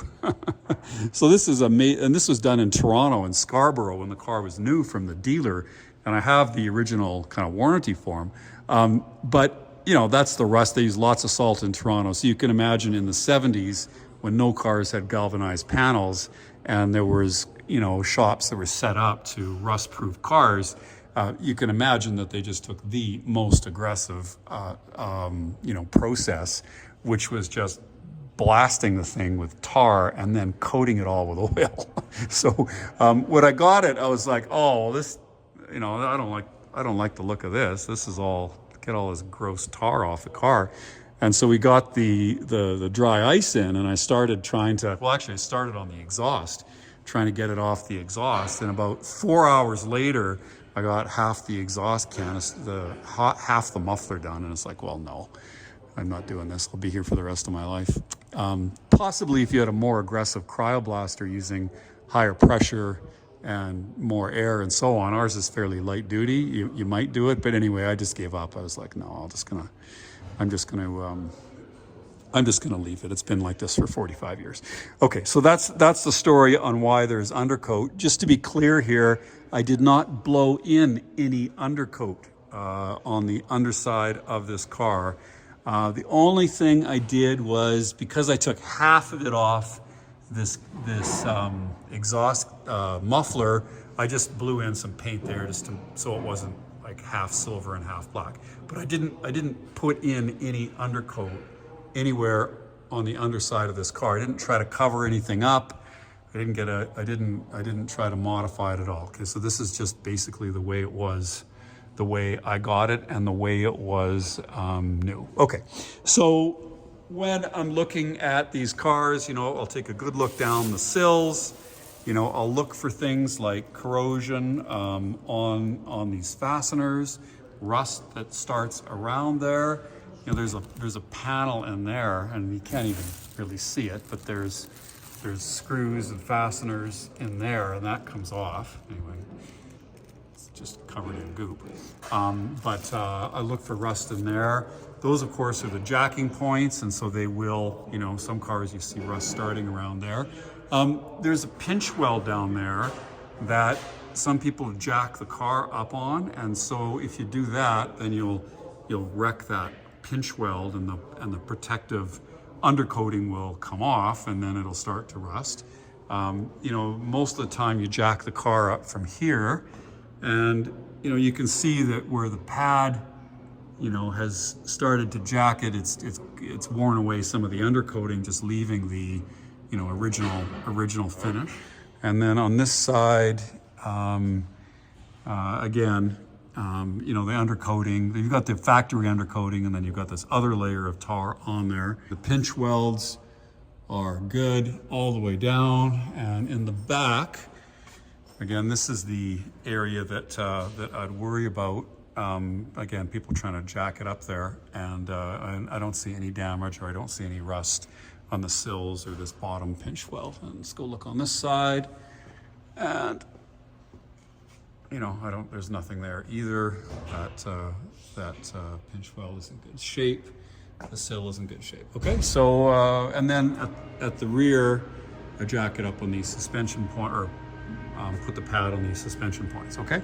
So this is amazing, and this was done in Toronto and Scarborough when the car was new from the dealer, and I have the original kind of warranty form. But that's the rust. They use lots of salt in Toronto, so you can imagine in the 70s when no cars had galvanized panels, and there was shops that were set up to rust-proof cars. You can imagine that they just took the most aggressive, process, which was just blasting the thing with tar and then coating it all with oil. So when I got it, I was like, oh, this, I don't like the look of this. This is get all this gross tar off the car. And so we got the dry ice in, and I started I started on the exhaust, trying to get it off the exhaust. And about 4 hours later, I got half the exhaust half the muffler done. And it's like, well, no, I'm not doing this. I'll be here for the rest of my life. Possibly if you had a more aggressive cryoblaster using higher pressure and more air and so on. Ours is fairly light duty. You might do it, but anyway, I just gave up. I was like, no, I'm just gonna leave it. It's been like this for 45 years. Okay, so that's the story on why there's undercoat. Just to be clear here, I did not blow in any undercoat on the underside of this car. The only thing I did was, because I took half of it off this exhaust muffler, I just blew in some paint there so it wasn't like half silver and half black. But I didn't put in any undercoat anywhere on the underside of this car. I didn't try to cover anything up. I didn't try to modify it at all. Okay, so this is just basically the way it was, the way I got it, and the way it was new. Okay, so when I'm looking at these cars, I'll take a good look down the sills. I'll look for things like corrosion on these fasteners, rust that starts around there. There's a panel in there, and you can't even really see it, but there's screws and fasteners in there, and that comes off. Anyway, it's just covered in goop. But I look for rust in there. Those, of course, are the jacking points, and so they will, some cars you see rust starting around there. There's a pinch weld down there that some people jack the car up on, and so if you do that, then you'll wreck that pinch weld, and the protective undercoating will come off, and then it'll start to rust. Most of the time you jack the car up from here, and you can see that where the pad has started to jack it, it's worn away some of the undercoating, just leaving the original finish. And then on this side, again, the undercoating, you've got the factory undercoating, and then you've got this other layer of tar on there. The pinch welds are good all the way down, and in the back, Again, this is the area that that I'd worry about. Again, people trying to jack it up there, and I don't see any damage, or I don't see any rust on the sills or this bottom pinch weld. And let's go look on this side, and you know, there's nothing there either. That pinch weld is in good shape. The sill is in good shape. Okay, so and then at the rear, I jack it up on these suspension point, or put the pad on these suspension points. Okay,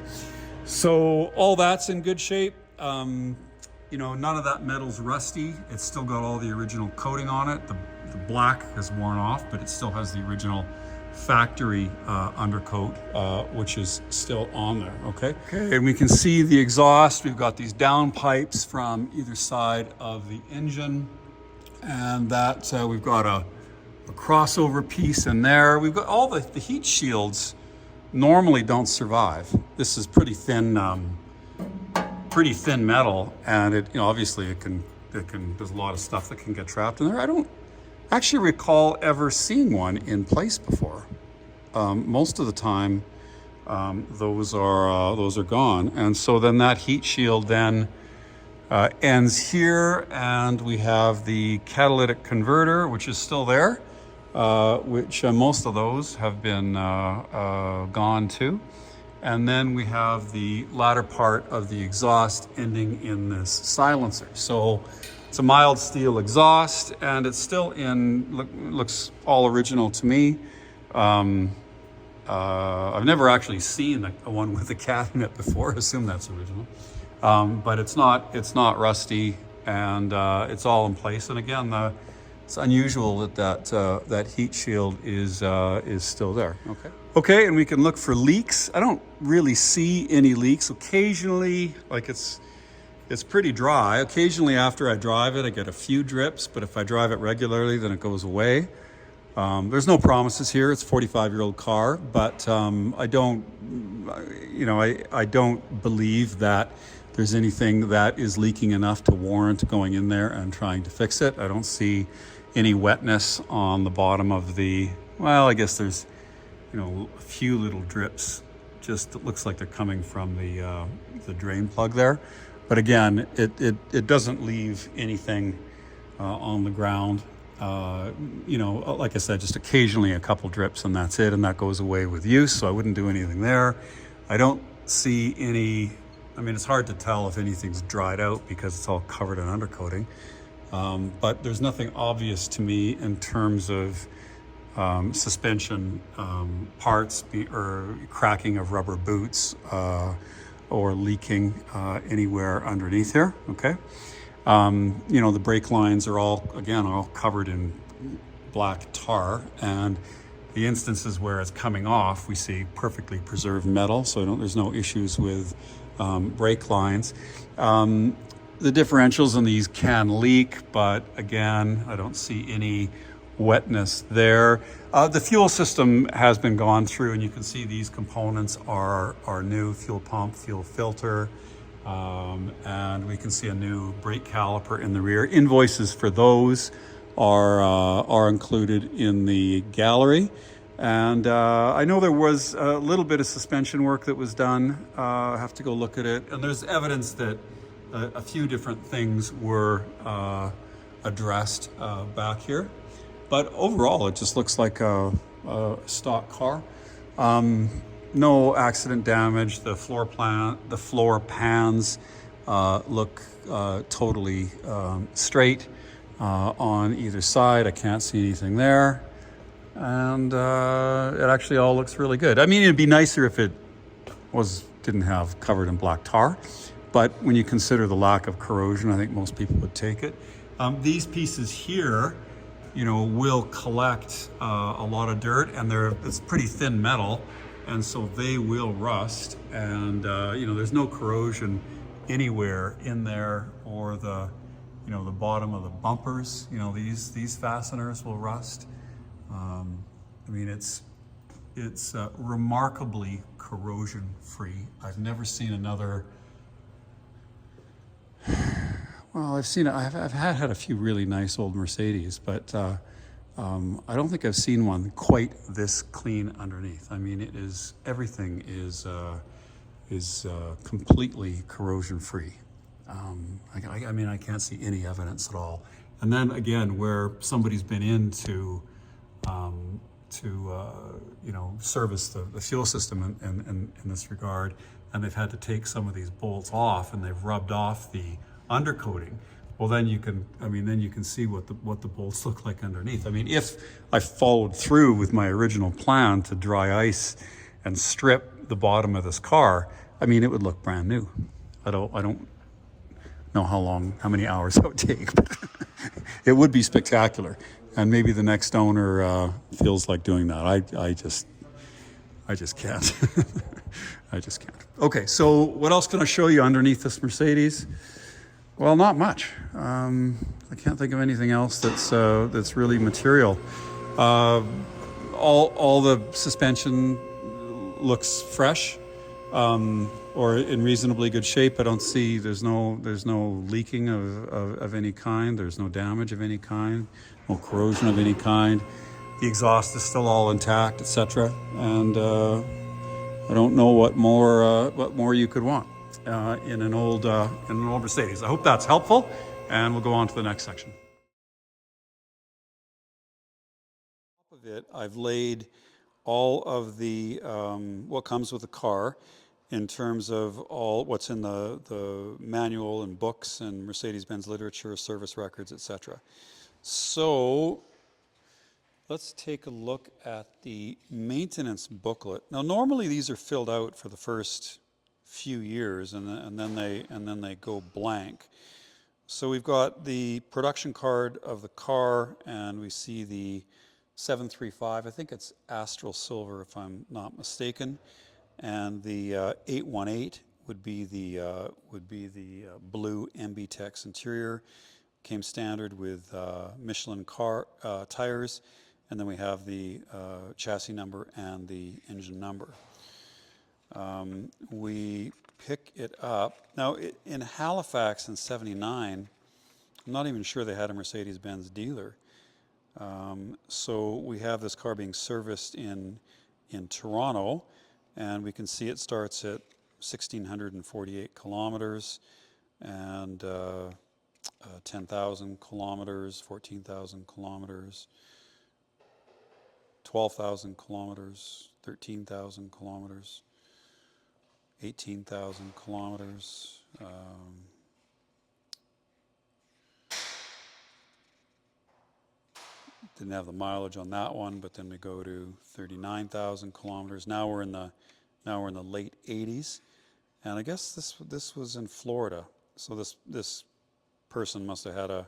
so all that's in good shape. You know, none of that metal's rusty. It's still got all the original coating on it. The black has worn off, but it still has the original factory undercoat, which is still on there. Okay, and we can see the exhaust. We've got these down pipes from either side of the engine, and that we've got a crossover piece in there. We've got all the heat shields. Normally don't survive. This is pretty thin metal, and it, you know, obviously it can there's a lot of stuff that can get trapped in there. I don't actually recall ever seeing one in place before. Most of the time, those are gone, and so then that heat shield then ends here, and we have the catalytic converter, which is still there, which most of those have been gone too. And then we have the latter part of the exhaust ending in this silencer. So it's a mild steel exhaust, and it's still looks all original to me. I've never actually seen a one with a cat in it before. I assume that's original, but it's not rusty, and it's all in place. And again, it's unusual that heat shield is still there. Okay, and we can look for leaks. I don't really see any leaks. Occasionally, like it's pretty dry. Occasionally after I drive it, I get a few drips, but if I drive it regularly, then it goes away. There's no promises here. It's a 45-year-old car, but I don't believe that there's anything that is leaking enough to warrant going in there and trying to fix it. I don't see any wetness on the bottom of the, well, I guess there's, you know, a few little drips. Just it looks like they're coming from the drain plug there. But again, it doesn't leave anything on the ground. You know, like I said, just occasionally a couple drips, and that's it, and that goes away with use, so I wouldn't do anything there. I don't see any, I mean, it's hard to tell if anything's dried out because it's all covered in undercoating. But there's nothing obvious to me in terms of suspension parts or cracking of rubber boots or leaking anywhere underneath here. Okay, you know, the brake lines are all covered in black tar, and the instances where it's coming off, we see perfectly preserved metal, so there's no issues with brake lines. The differentials on these can leak, but again, I don't see any wetness there. The fuel system has been gone through, and you can see these components are new: fuel pump, fuel filter, and we can see a new brake caliper in the rear. Invoices for those are included in the gallery. And I know there was a little bit of suspension work that was done. I have to go look at it, and there's evidence that a few different things were addressed back here. But overall, it just looks like a stock car. No accident damage. The floor pans look totally straight on either side. I can't see anything there. And it actually all looks really good. I mean, it'd be nicer if it didn't have covered in black tar, but when you consider the lack of corrosion, I think most people would take it. These pieces here, you know, will collect a lot of dirt, and it's pretty thin metal, and so they will rust. And you know, there's no corrosion anywhere in there, or the bottom of the bumpers. You know, these fasteners will rust. I mean, it's remarkably corrosion free. I've never seen another. Well, I've had a few really nice old Mercedes, but I don't think I've seen one quite this clean underneath. I mean, everything is completely corrosion free. I mean, I can't see any evidence at all. And then again, where somebody's been in to service the fuel system in this regard, and they've had to take some of these bolts off, and they've rubbed off the undercoating. Well, then you can see what the bolts look like underneath. I mean, if I followed through with my original plan to dry ice and strip the bottom of this car, I mean, it would look brand new. I don't know how many hours that would take, but it would be spectacular. And maybe the next owner feels like doing that. I just can't. I just can't. Okay, so what else can I show you underneath this Mercedes? Well, not much. I can't think of anything else that's really material. All the suspension looks fresh, or in reasonably good shape. I don't see there's no leaking of any kind. There's no damage of any kind, no corrosion of any kind. The exhaust is still all intact, etc. And I don't know what more you could want in an old Mercedes. I hope that's helpful, and we'll go on to the next section. On top of it, I've laid all of the what comes with the car in terms of all what's in the manual and books and Mercedes-Benz literature, service records, etc. So let's take a look at the maintenance booklet. Now, normally these are filled out for the first few years, and then they go blank. So we've got the production card of the car, and we see the 735. I think it's Astral Silver, if I'm not mistaken, and the 818 would be the blue MB-Tex interior. Came standard with Michelin car tires, and then we have the chassis number and the engine number. We pick it up. Now, in Halifax in '79, I'm not even sure they had a Mercedes-Benz dealer. So we have this car being serviced in Toronto, and we can see it starts at 1,648 kilometers and 10,000 kilometers, 14,000 kilometers, 12,000 kilometers, 13,000 kilometers, 18,000 kilometers. Didn't have the mileage on that one, but then we go to 39,000 kilometers. Now we're in the late 80s, and I guess this was in Florida. So this person must have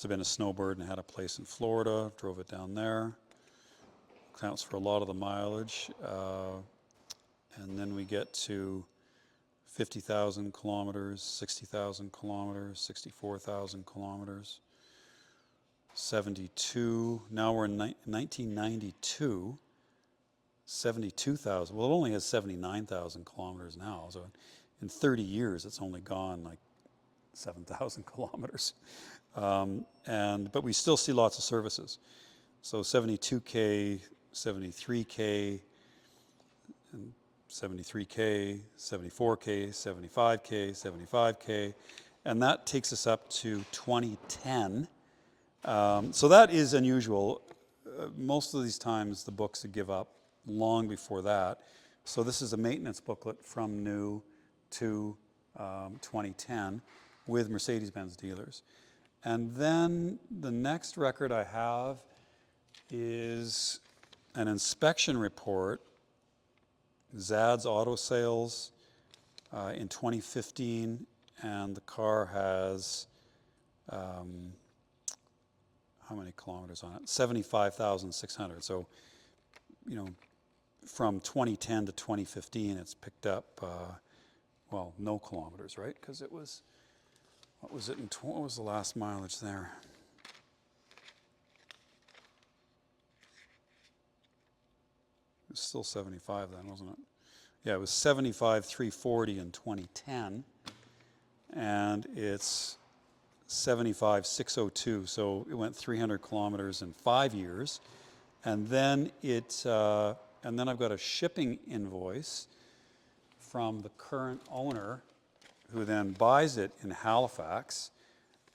been a snowbird and had a place in Florida. Drove it down there. Counts for a lot of the mileage. And then we get to 50,000 kilometers, 60,000 kilometers, 64,000 kilometers, 72. Now we're in 1992, 72,000. Well, it only has 79,000 kilometers now. So in 30 years, it's only gone like 7,000 kilometers. But we still see lots of services. So 72K, 73K, and 73K, 74K, 75K, 75K, and that takes us up to 2010. So that is unusual. Most of these times the books would give up long before that. So this is a maintenance booklet from new to 2010 with Mercedes-Benz dealers. And then the next record I have is an inspection report, Zad's Auto Sales in 2015, and the car has, how many kilometers on it? 75,600. So, from 2010 to 2015, it's picked up, no kilometers, right? Because it was, what was the last mileage there? It was still 75 then, wasn't it? Yeah, it was 75,340 in 2010, and it's 75,602. So it went 300 kilometers in 5 years. And then I've got a shipping invoice from the current owner, who then buys it in Halifax.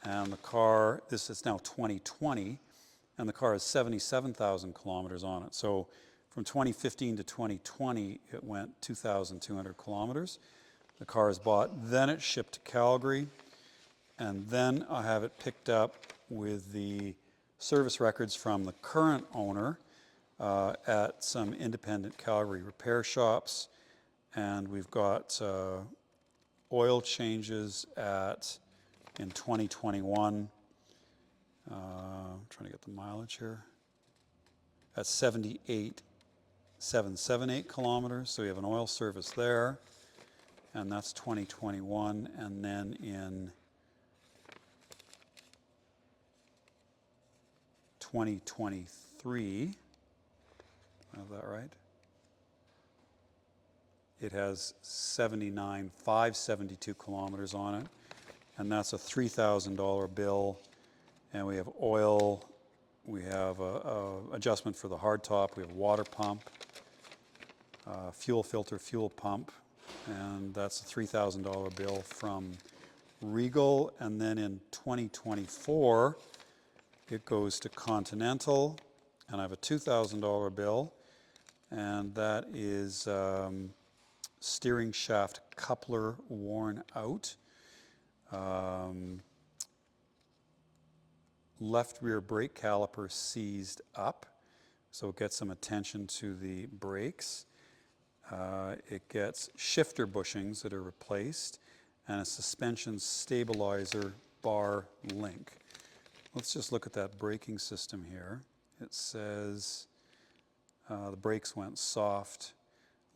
And the car, this is now 2020, and the car has 77,000 kilometers on it. So from 2015 to 2020, it went 2,200 kilometers. The car is bought, then it's shipped to Calgary, and then I have it picked up with the service records from the current owner at some independent Calgary repair shops. And we've got oil changes in 2021. I'm trying to get the mileage here. At 78,778 kilometers. So we have an oil service there, and that's 2021. And then in 2023, I have that right? It has 79,572 kilometers on it, and that's a $3,000 bill. And we have oil, we have a adjustment for the hardtop, we have water pump, fuel filter, fuel pump, and that's a $3,000 bill from Regal. And then in 2024, it goes to Continental, and I have a $2,000 bill, and that is steering shaft coupler worn out, left rear brake caliper seized up, so it gets some attention to the brakes. It gets shifter bushings that are replaced, and a suspension stabilizer bar link. Let's just look at that braking system here. It says the brakes went soft.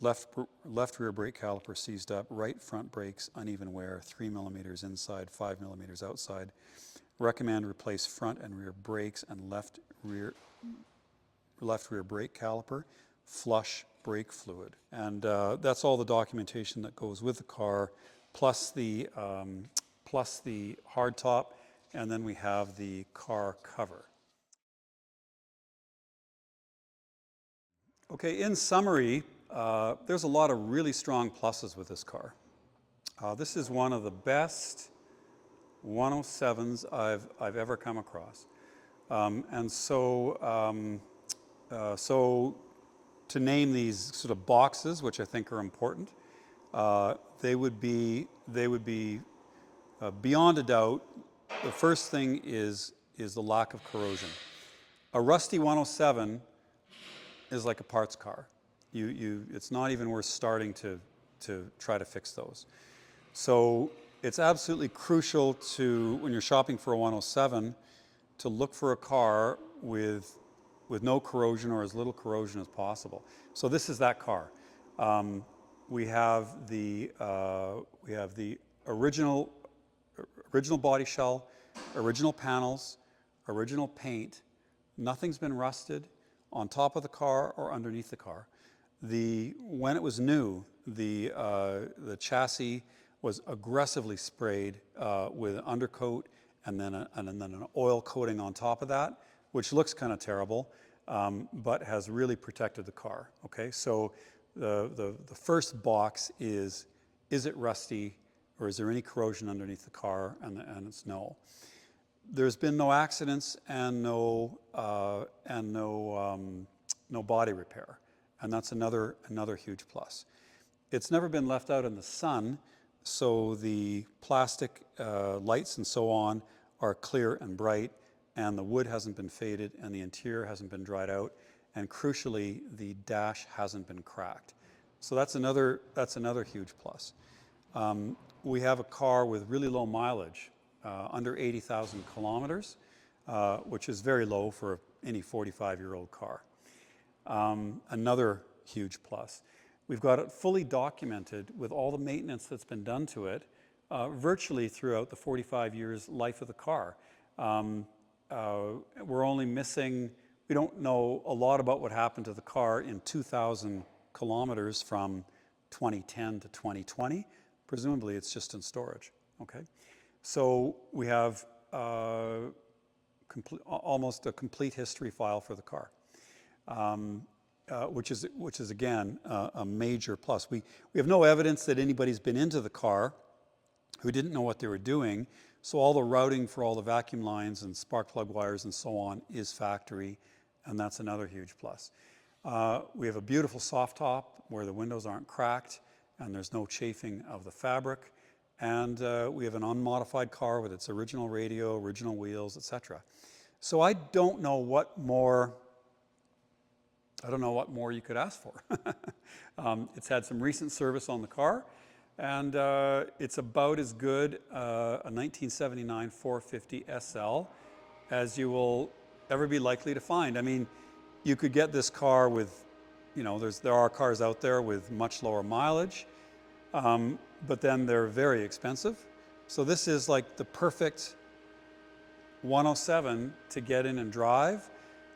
Left rear brake caliper seized up. Right front brakes uneven wear, 3 millimeters inside, 5 millimeters outside. Recommend replace front and rear brakes and left rear brake caliper. Flush brake fluid. And that's all the documentation that goes with the car, plus the hardtop, and then we have the car cover. Okay, in summary, there's a lot of really strong pluses with this car. This is one of the best 107s I've ever come across. So to name these sort of boxes, which I think are important, they would be beyond a doubt. The first thing is the lack of corrosion. A rusty 107 is like a parts car. It's not even worth starting to try to fix those. So it's absolutely crucial to, when you're shopping for a 107, to look for a car with no corrosion or as little corrosion as possible. So this is that car. We have the original body shell, original panels, original paint. Nothing's been rusted on top of the car or underneath the car. When it was new, the chassis was aggressively sprayed with an undercoat and then an oil coating on top of that, which looks kind of terrible, but has really protected the car. Okay, so the first box is it rusty, or is there any corrosion underneath the car? And it's no. There's been no accidents and no body repair, and that's another huge plus. It's never been left out in the sun, so the plastic lights and so on are clear and bright, and the wood hasn't been faded, and the interior hasn't been dried out, and crucially, the dash hasn't been cracked. So that's another huge plus. We have a car with really low mileage, under 80,000 kilometers, which is very low for any 45-year-old car. Another huge plus. We've got it fully documented with all the maintenance that's been done to it virtually throughout the 45 years life of the car. We're only missing, we don't know a lot about what happened to the car in 2,000 kilometers from 2010 to 2020. Presumably it's just in storage, okay? So we have almost a complete history file for the car, which is again a major plus. We have no evidence that anybody's been into the car who didn't know what they were doing. So all the routing for all the vacuum lines and spark plug wires and so on is factory, and that's another huge plus. We have a beautiful soft top where the windows aren't cracked and there's no chafing of the fabric. And we have an unmodified car with its original radio, original wheels, etc. So I don't know what more you could ask for. It's had some recent service on the car, and it's about as good a 1979 450 SL as you will ever be likely to find. I mean, you could get this car with, there are cars out there with much lower mileage, but then they're very expensive. So this is like the perfect 107 to get in and drive,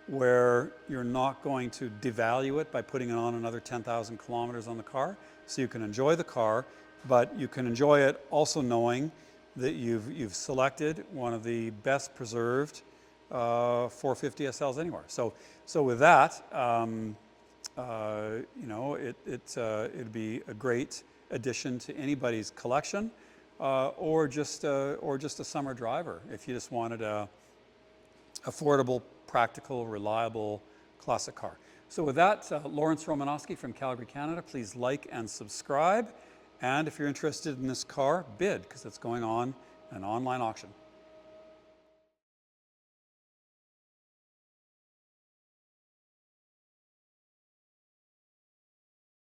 where you're not going to devalue it by putting it on another 10,000 kilometers on the car. So you can enjoy the car, but you can enjoy it also knowing that you've selected one of the best preserved 450 SLs anywhere. So with that, it'd be a great addition to anybody's collection, or just a summer driver if you just wanted a affordable, practical, reliable classic car. So with that, Lawrence Romanosky from Calgary, Canada. Please like and subscribe. And if you're interested in this car, bid, because it's going on an online auction.